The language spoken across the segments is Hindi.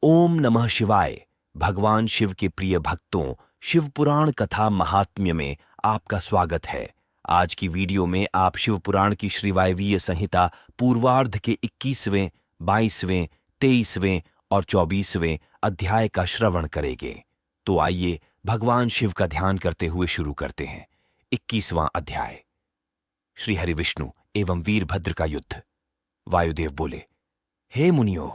ओम नमः शिवाय। भगवान शिव के प्रिय भक्तों, शिव पुराण कथा महात्म्य में आपका स्वागत है। आज की वीडियो में आप शिव पुराण की श्री वायवीय संहिता पूर्वार्ध के 21वें, 22वें, 23वें और 24वें अध्याय का श्रवण करेंगे। तो आइए भगवान शिव का ध्यान करते हुए शुरू करते हैं। 21वां अध्याय। श्री हरि विष्णु एवं वीरभद्र का युद्ध। वायुदेव बोले, हे मुनियों,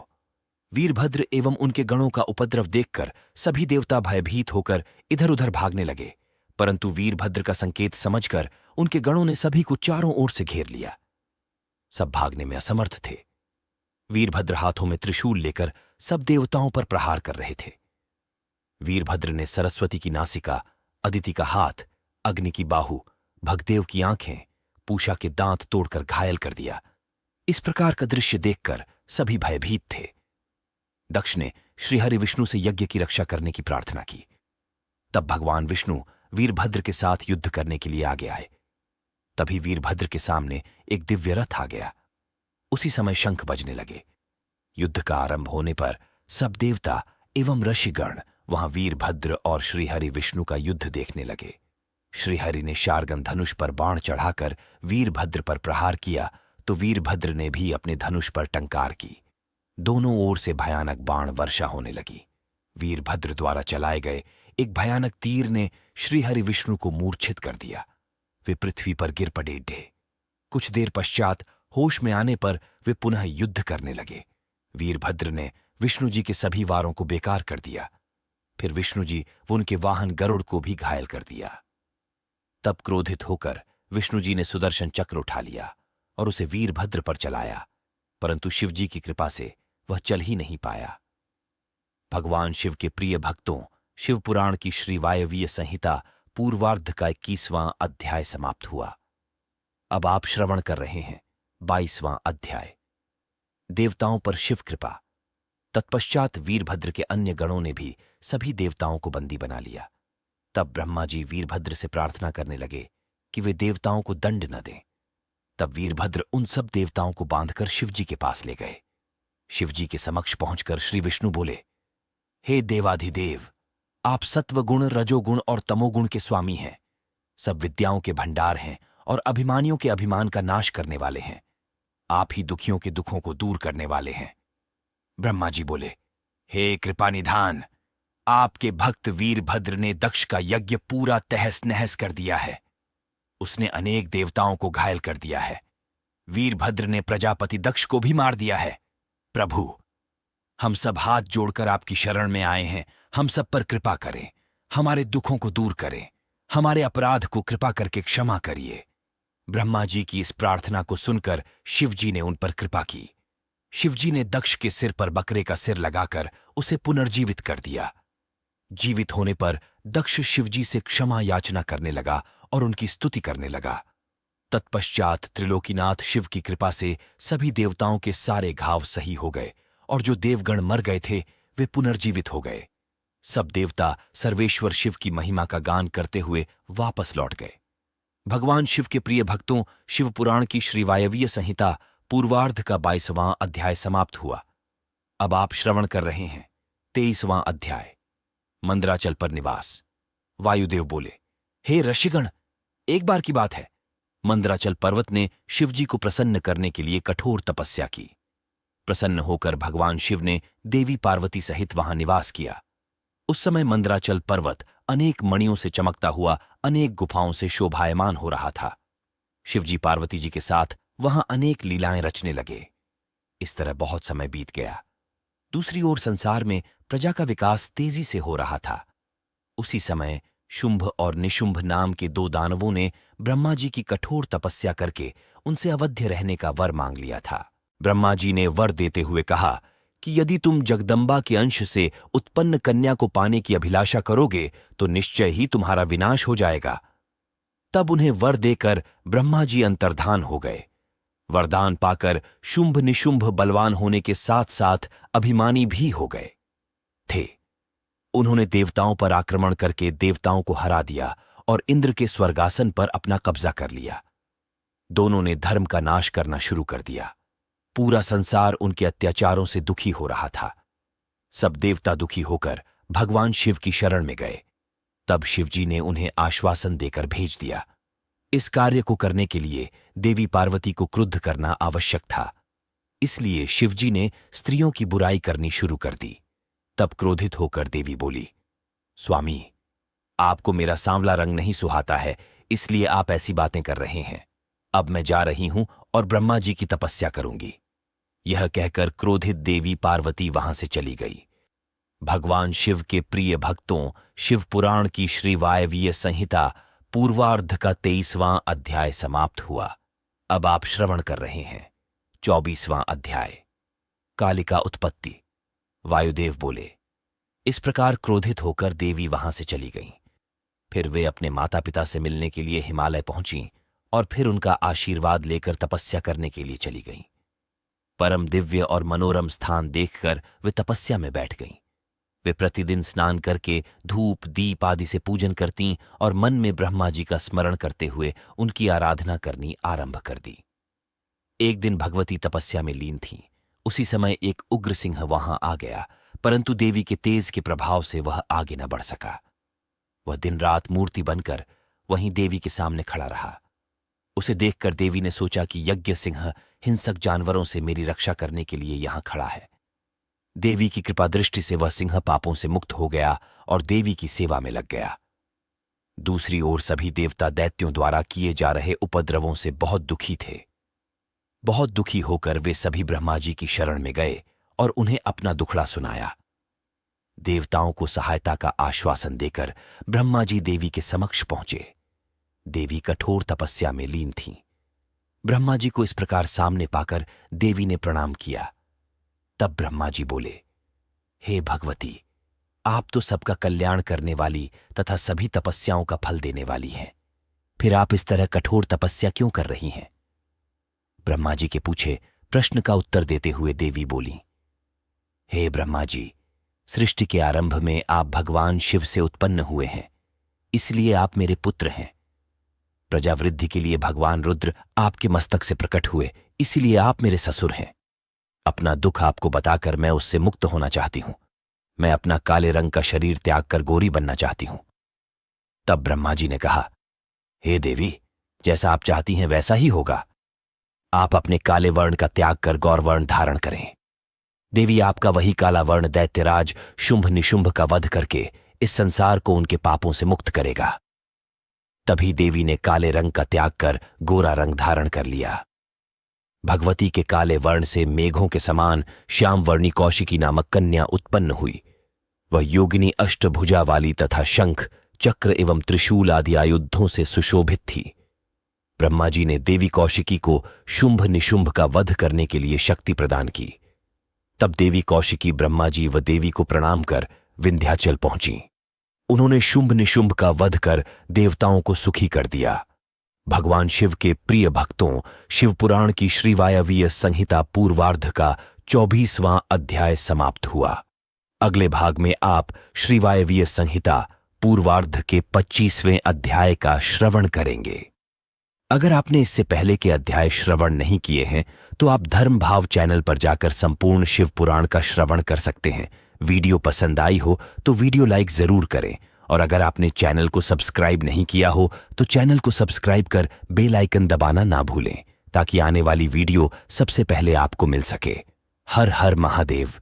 वीरभद्र एवं उनके गणों का उपद्रव देखकर सभी देवता भयभीत होकर इधर उधर भागने लगे, परंतु वीरभद्र का संकेत समझकर उनके गणों ने सभी को चारों ओर से घेर लिया। सब भागने में असमर्थ थे। वीरभद्र हाथों में त्रिशूल लेकर सब देवताओं पर प्रहार कर रहे थे। वीरभद्र ने सरस्वती की नासिका, अदिति का हाथ, अग्नि की बाहु, भगदेव की आंखें, पूषा के दांत तोड़कर घायल कर दिया। इस प्रकार का दृश्य देखकर सभी भयभीत थे। दक्ष ने श्रीहरि विष्णु से यज्ञ की रक्षा करने की प्रार्थना की। तब भगवान विष्णु वीरभद्र के साथ युद्ध करने के लिए आगे आए। तभी वीरभद्र के सामने एक दिव्य रथ आ गया। उसी समय शंख बजने लगे। युद्ध का आरंभ होने पर सब देवता एवं ऋषिगण वहां वीरभद्र और श्रीहरि विष्णु का युद्ध देखने लगे। श्रीहरि ने शार्गन धनुष पर बाण चढ़ाकर वीरभद्र पर प्रहार किया तो वीरभद्र ने भी अपने धनुष पर टंकार की। दोनों ओर से भयानक बाण वर्षा होने लगी। वीरभद्र द्वारा चलाए गए एक भयानक तीर ने श्रीहरि विष्णु को मूर्छित कर दिया। वे पृथ्वी पर गिर पड़े ढे। कुछ देर पश्चात होश में आने पर वे पुनः युद्ध करने लगे। वीरभद्र ने विष्णु जी के सभी वारों को बेकार कर दिया। फिर विष्णु जी व उनके वाहन गरुड़ को भी घायल कर दिया। तब क्रोधित होकर विष्णु जी ने सुदर्शन चक्र उठा लिया और उसे वीरभद्र पर चलाया, परंतु शिव जी की कृपा से वह चल ही नहीं पाया। भगवान शिव के प्रिय भक्तों, शिव पुराण की श्री वायवीय संहिता पूर्वार्ध का 21वां अध्याय समाप्त हुआ। अब आप श्रवण कर रहे हैं 22वां अध्याय। देवताओं पर शिव कृपा। तत्पश्चात वीरभद्र के अन्य गणों ने भी सभी देवताओं को बंदी बना लिया। तब ब्रह्मा जी वीरभद्र से प्रार्थना करने लगे कि वे देवताओं को दंड न दें। तब वीरभद्र उन सब देवताओं को बांधकर शिवजी के पास ले गए। शिवजी के समक्ष पहुंचकर श्री विष्णु बोले, हे देवाधिदेव, आप सत्वगुण, रजोगुण और तमोगुण के स्वामी हैं। सब विद्याओं के भंडार हैं और अभिमानियों के अभिमान का नाश करने वाले हैं। आप ही दुखियों के दुखों को दूर करने वाले हैं। ब्रह्मा जी बोले, हे कृपानिधान, आपके भक्त वीरभद्र ने दक्ष का यज्ञ पूरा तहस नहस कर दिया है। उसने अनेक देवताओं को घायल कर दिया है। वीरभद्र ने प्रजापति दक्ष को भी मार दिया है। प्रभु, हम सब हाथ जोड़कर आपकी शरण में आए हैं। हम सब पर कृपा करें, हमारे दुखों को दूर करें, हमारे अपराध को कृपा करके क्षमा करिए। ब्रह्मा जी की इस प्रार्थना को सुनकर शिवजी ने उन पर कृपा की। शिवजी ने दक्ष के सिर पर बकरे का सिर लगाकर उसे पुनर्जीवित कर दिया। जीवित होने पर दक्ष शिवजी से क्षमा याचना करने लगा और उनकी स्तुति करने लगा। तत्पश्चात त्रिलोकीनाथ शिव की कृपा से सभी देवताओं के सारे घाव सही हो गए और जो देवगण मर गए थे वे पुनर्जीवित हो गए। सब देवता सर्वेश्वर शिव की महिमा का गान करते हुए वापस लौट गए। भगवान शिव के प्रिय भक्तों, शिव पुराण की श्री वायवीय संहिता पूर्वार्ध का 22वां अध्याय समाप्त हुआ। अब आप श्रवण कर रहे हैं 23वां अध्याय। मंदराचल पर निवास। वायुदेव बोले, हे ऋषिगण, एक बार की बात है, मंदराचल पर्वत ने शिवजी को प्रसन्न करने के लिए कठोर तपस्या की। प्रसन्न होकर भगवान शिव ने देवी पार्वती सहित वहां निवास किया। उस समय मंदराचल पर्वत अनेक मणियों से चमकता हुआ अनेक गुफाओं से शोभायमान हो रहा था। शिवजी पार्वती जी के साथ वहां अनेक लीलाएं रचने लगे। इस तरह बहुत समय बीत गया। दूसरी ओर संसार में प्रजा का विकास तेजी से हो रहा था। उसी समय शुंभ और निशुंभ नाम के 2 दानवों ने ब्रह्मा जी की कठोर तपस्या करके उनसे अवध्य रहने का वर मांग लिया था। ब्रह्मा जी ने वर देते हुए कहा कि यदि तुम जगदम्बा के अंश से उत्पन्न कन्या को पाने की अभिलाषा करोगे तो निश्चय ही तुम्हारा विनाश हो जाएगा। तब उन्हें वर देकर ब्रह्मा जी अंतर्धान हो गए। वरदान पाकर शुंभ निशुंभ बलवान होने के साथ साथ अभिमानी भी हो गए थे। उन्होंने देवताओं पर आक्रमण करके देवताओं को हरा दिया और इंद्र के स्वर्गासन पर अपना कब्जा कर लिया। दोनों ने धर्म का नाश करना शुरू कर दिया। पूरा संसार उनके अत्याचारों से दुखी हो रहा था। सब देवता दुखी होकर भगवान शिव की शरण में गए। तब शिवजी ने उन्हें आश्वासन देकर भेज दिया। इस कार्य को करने के लिए देवी पार्वती को क्रुद्ध करना आवश्यक था, इसलिए शिवजी ने स्त्रियों की बुराई करनी शुरू कर दी। तब क्रोधित होकर देवी बोली, स्वामी, आपको मेरा सांवला रंग नहीं सुहाता है, इसलिए आप ऐसी बातें कर रहे हैं। अब मैं जा रही हूं और ब्रह्मा जी की तपस्या करूंगी। यह कहकर क्रोधित देवी पार्वती वहां से चली गई। भगवान शिव के प्रिय भक्तों, शिव पुराण की श्री वायवीय संहिता पूर्वार्ध का 23वां अध्याय समाप्त हुआ। अब आप श्रवण कर रहे हैं 24वां अध्याय, कालिका उत्पत्ति। वायुदेव बोले। इस प्रकार क्रोधित होकर देवी वहां से चली गईं। फिर वे अपने माता पिता से मिलने के लिए हिमालय पहुंची और फिर उनका आशीर्वाद लेकर तपस्या करने के लिए चली गईं। परम दिव्य और मनोरम स्थान देखकर वे तपस्या में बैठ गईं। वे प्रतिदिन स्नान करके धूप दीप आदि से पूजन करतीं और मन में ब्रह्मा जी का स्मरण करते हुए उनकी आराधना करनी आरंभ कर दी। एक दिन भगवती तपस्या में लीन थीं। उसी समय एक उग्र सिंह वहां आ गया, परंतु देवी के तेज के प्रभाव से वह आगे न बढ़ सका। वह दिन रात मूर्ति बनकर वहीं देवी के सामने खड़ा रहा। उसे देखकर देवी ने सोचा कि यज्ञ सिंह हिंसक जानवरों से मेरी रक्षा करने के लिए यहां खड़ा है। देवी की कृपा दृष्टि से वह सिंह पापों से मुक्त हो गया और देवी की सेवा में लग गया। दूसरी ओर सभी देवता दैत्यों द्वारा किए जा रहे उपद्रवों से बहुत दुखी थे। बहुत दुखी होकर वे सभी ब्रह्मा जी की शरण में गए और उन्हें अपना दुखड़ा सुनाया। देवताओं को सहायता का आश्वासन देकर ब्रह्मा जी देवी के समक्ष पहुंचे। देवी कठोर तपस्या में लीन थीं। ब्रह्मा जी को इस प्रकार सामने पाकर देवी ने प्रणाम किया। तब ब्रह्मा जी बोले, हे भगवती, आप तो सबका कल्याण करने वाली तथा सभी तपस्याओं का फल देने वाली हैं। फिर आप इस तरह कठोर तपस्या क्यों कर रही हैं? ब्रह्मा जी के पूछे प्रश्न का उत्तर देते हुए देवी बोली, हे ब्रह्मा जी, सृष्टि के आरंभ में आप भगवान शिव से उत्पन्न हुए हैं, इसलिए आप मेरे पुत्र हैं। प्रजावृद्धि के लिए भगवान रुद्र आपके मस्तक से प्रकट हुए, इसलिए आप मेरे ससुर हैं। अपना दुख आपको बताकर मैं उससे मुक्त होना चाहती हूं। मैं अपना काले रंग का शरीर त्याग कर गोरी बनना चाहती हूं। तब ब्रह्मा जी ने कहा, हे देवी, जैसा आप चाहती हैं वैसा ही होगा। आप अपने काले वर्ण का त्याग कर गौरवर्ण धारण करें। देवी आपका वही काला वर्ण दैत्यराज शुंभ निशुंभ का वध करके इस संसार को उनके पापों से मुक्त करेगा। तभी देवी ने काले रंग का त्याग कर गोरा रंग धारण कर लिया। भगवती के काले वर्ण से मेघों के समान श्याम वर्णी कौशिकी नामक कन्या उत्पन्न हुई। वह योगिनी अष्टभुजा वाली तथा शंख चक्र एवं त्रिशूल आदि आयुधों से सुशोभित थी। ब्रह्मा जी ने देवी कौशिकी को शुंभ निशुंभ का वध करने के लिए शक्ति प्रदान की। तब देवी कौशिकी ब्रह्मा जी व देवी को प्रणाम कर विंध्याचल पहुंची। उन्होंने शुंभ निशुंभ का वध कर देवताओं को सुखी कर दिया। भगवान शिव के प्रिय भक्तों, शिव पुराण की श्री वायवीय संहिता पूर्वार्ध का 24वां अध्याय समाप्त हुआ। अगले भाग में आप श्री वायवीय संहिता पूर्वार्ध के 25वें अध्याय का श्रवण करेंगे। अगर आपने इससे पहले के अध्याय श्रवण नहीं किए हैं तो आप धर्म भाव चैनल पर जाकर संपूर्ण शिव पुराण का श्रवण कर सकते हैं। वीडियो पसंद आई हो तो वीडियो लाइक जरूर करें, और अगर आपने चैनल को सब्सक्राइब नहीं किया हो तो चैनल को सब्सक्राइब कर बेल आइकन दबाना ना भूलें, ताकि आने वाली वीडियो सबसे पहले आपको मिल सके। हर हर महादेव।